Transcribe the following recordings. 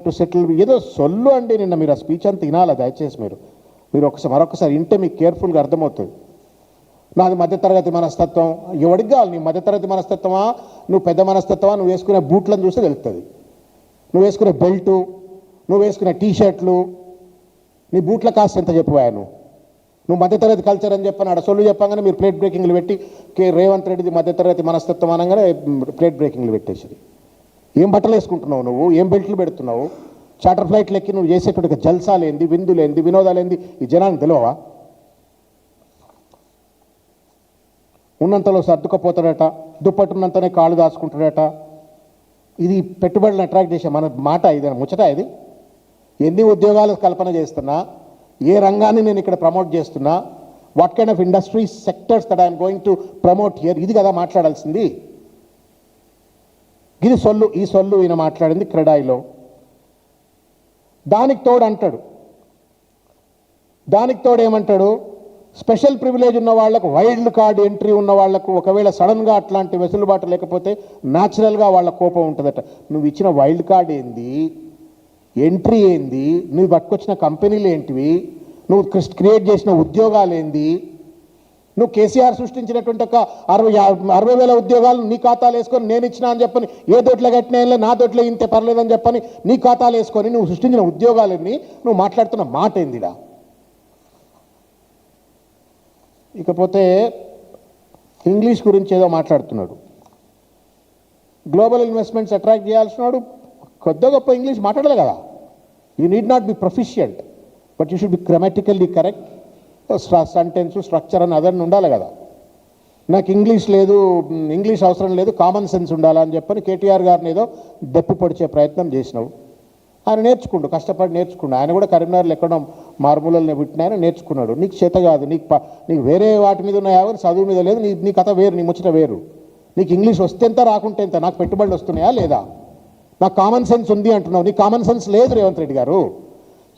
To settle ఏదో సొల్లు అండి. నిన్న మీరు ఆ స్పీచ్ అంతా వినాలా దయచేసి మీరు మరొకసారి వింటే మీకు కేర్ఫుల్గా అర్థమవుతుంది. నాది మధ్యతరగతి మనస్తత్వం. ఎవడికి కావాలి? నీ మధ్యతరగతి మనస్తత్వమా, నువ్వు పెద్ద మనస్తత్వమా? నువ్వు వేసుకునే బూట్లను చూస్తే తెలుస్తుంది. నువ్వు వేసుకునే బెల్టు, నువ్వు వేసుకునే టీషర్ట్లు, నీ బూట్ల కాస్ట్ ఎంత చెప్పాను? నువ్వు మధ్యతరగతి కల్చర్ అని చెప్పని ఆడ సొల్లు చెప్పగానే మీరు ప్లేట్ బ్రేకింగ్లు పెట్టి రేవంత్ రెడ్డిది మధ్యతరగతి మనస్తత్వం అనగానే ప్లేట్ బ్రేకింగ్లు పెట్టేసి ఏం బట్టలు వేసుకుంటున్నావు నువ్వు? ఏం బెల్ట్లు పెడుతున్నావు? చార్టర్ ఫ్లైట్లు ఎక్కి నువ్వు చేసేటువంటి జల్సాలేంది, విందులేంది, వినోదాలేంది ఈ జనానికి తెలియవా? ఉన్నంతలో సర్దుకపోతాడట, దుప్పట్టున్నంతనే కాళ్ళు దాచుకుంటాడట. ఇది పెట్టుబడులను అట్రాక్ట్ చేసే మన మాట, ఇది ముచ్చట. ఇది ఎన్ని ఉద్యోగాలు కల్పన చేస్తున్నా, ఏ రంగాన్ని నేను ఇక్కడ ప్రమోట్ చేస్తున్నా, what kind of industry sectors that I'm going to promote here, ఇది కదా మాట్లాడాల్సింది. ఇది సొల్లు. ఈ సొల్లు ఈయన మాట్లాడింది క్రెడాయిలో. దానికి తోడు ఏమంటాడు? స్పెషల్ ప్రివిలేజ్ ఉన్న వాళ్లకు, వైల్డ్ కార్డ్ ఎంట్రీ ఉన్న వాళ్లకు ఒకవేళ సడన్గా అట్లాంటి వెసులుబాటు లేకపోతే న్యాచురల్గా వాళ్ళ కోపం ఉంటుందట. నువ్వు ఇచ్చిన వైల్డ్ కార్డ్ ఏంది? ఎంట్రీ ఏంది? నువ్వు పట్టుకొచ్చిన కంపెనీలు ఏంటివి? నువ్వు క్రియేట్ చేసిన ఉద్యోగాలు ఏంది? నువ్వు కేసీఆర్ సృష్టించినటువంటి ఒక 60,000 ఉద్యోగాలు నీ ఖాతాలు వేసుకొని నేను ఇచ్చిన అని చెప్పని, ఏ దొడ్లో కట్టినా నా దొడ్లో ఇంతే పర్లేదని చెప్పని నీ ఖాతాలు వేసుకొని నువ్వు సృష్టించిన ఉద్యోగాలన్నీ నువ్వు మాట్లాడుతున్న మాట ఏందిడా? ఇకపోతే ఇంగ్లీష్ గురించి ఏదో మాట్లాడుతున్నాడు. గ్లోబల్ ఇన్వెస్ట్మెంట్స్ అట్రాక్ట్ చేయాల్సినాడు. కొద్ది గొప్ప ఇంగ్లీష్ మాట్లాడాలి కదా. You need not be proficient, but you should be grammatically correct. Sentence structure అని అదన్నీ ఉండాలి కదా. నాకు ఇంగ్లీష్ లేదు, ఇంగ్లీష్ అవసరం లేదు, కామన్ సెన్స్ ఉండాలని చెప్పని కేటీఆర్ గారిని ఏదో దెప్పు పొడిచే ప్రయత్నం చేసినావు. ఆయన నేర్చుకుండు, కష్టపడి నేర్చుకుండు. ఆయన కూడా కరీంనగర్లో ఎక్కడో మారుమూలనే పుట్టిన ఆయన నేర్చుకున్నాడు. నీకు చేత కాదు, నీకు వేరే వాటి మీద ఉన్నాయా, చదువు మీద లేదు. నీ కథ వేరు, నీ ముచ్చట వేరు. నీకు ఇంగ్లీష్ వస్తే ఎంత, రాకుంటే ఎంత. నాకు పెట్టుబడులు వస్తున్నాయా లేదా? నాకు కామన్ సెన్స్ ఉంది అంటున్నావు. నీకు కామన్ సెన్స్ లేదు రేవంత్ రెడ్డి గారు.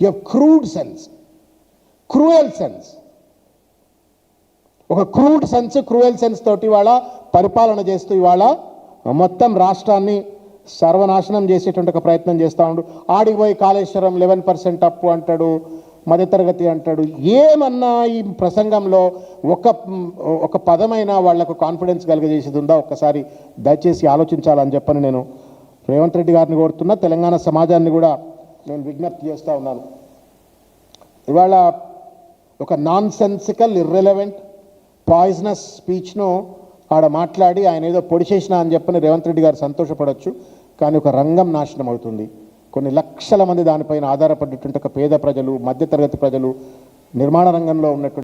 You have crude sense, cruel sense. ఒక క్రూడ్ సెన్స్, క్రూయల్ సెన్స్ తోటి ఇవాళ పరిపాలన చేస్తూ ఇవాళ మొత్తం రాష్ట్రాన్ని సర్వనాశనం చేసేటువంటి ఒక ప్రయత్నం చేస్తూ ఉండు. ఆడికి పోయి కాళేశ్వరం 11% అప్పు అంటాడు, మధ్యతరగతి అంటాడు. ఏమన్నా ఈ ప్రసంగంలో ఒక పదమైనా వాళ్లకు కాన్ఫిడెన్స్ కలిగజేసేది ఉందా? ఒక్కసారి దయచేసి ఆలోచించాలని చెప్పని నేను రేవంత్ రెడ్డి గారిని కోరుతున్నా. తెలంగాణ సమాజాన్ని కూడా నేను విజ్ఞప్తి చేస్తూ ఉన్నాను. ఇవాళ ఒక నాన్ సెన్సికల్, ఇర్రెలవెంట్, పాయిజనస్ స్పీచ్ను ఆడ మాట్లాడి ఆయన ఏదో పొడి చేసినా అని చెప్పని రేవంత్ రెడ్డి గారు సంతోషపడవచ్చు. కానీ ఒక రంగం నాశనం అవుతుంది. కొన్ని లక్షల మంది దానిపైన ఆధారపడేటువంటి ఒక పేద ప్రజలు, మధ్యతరగతి ప్రజలు, నిర్మాణ రంగంలో ఉన్నటువంటి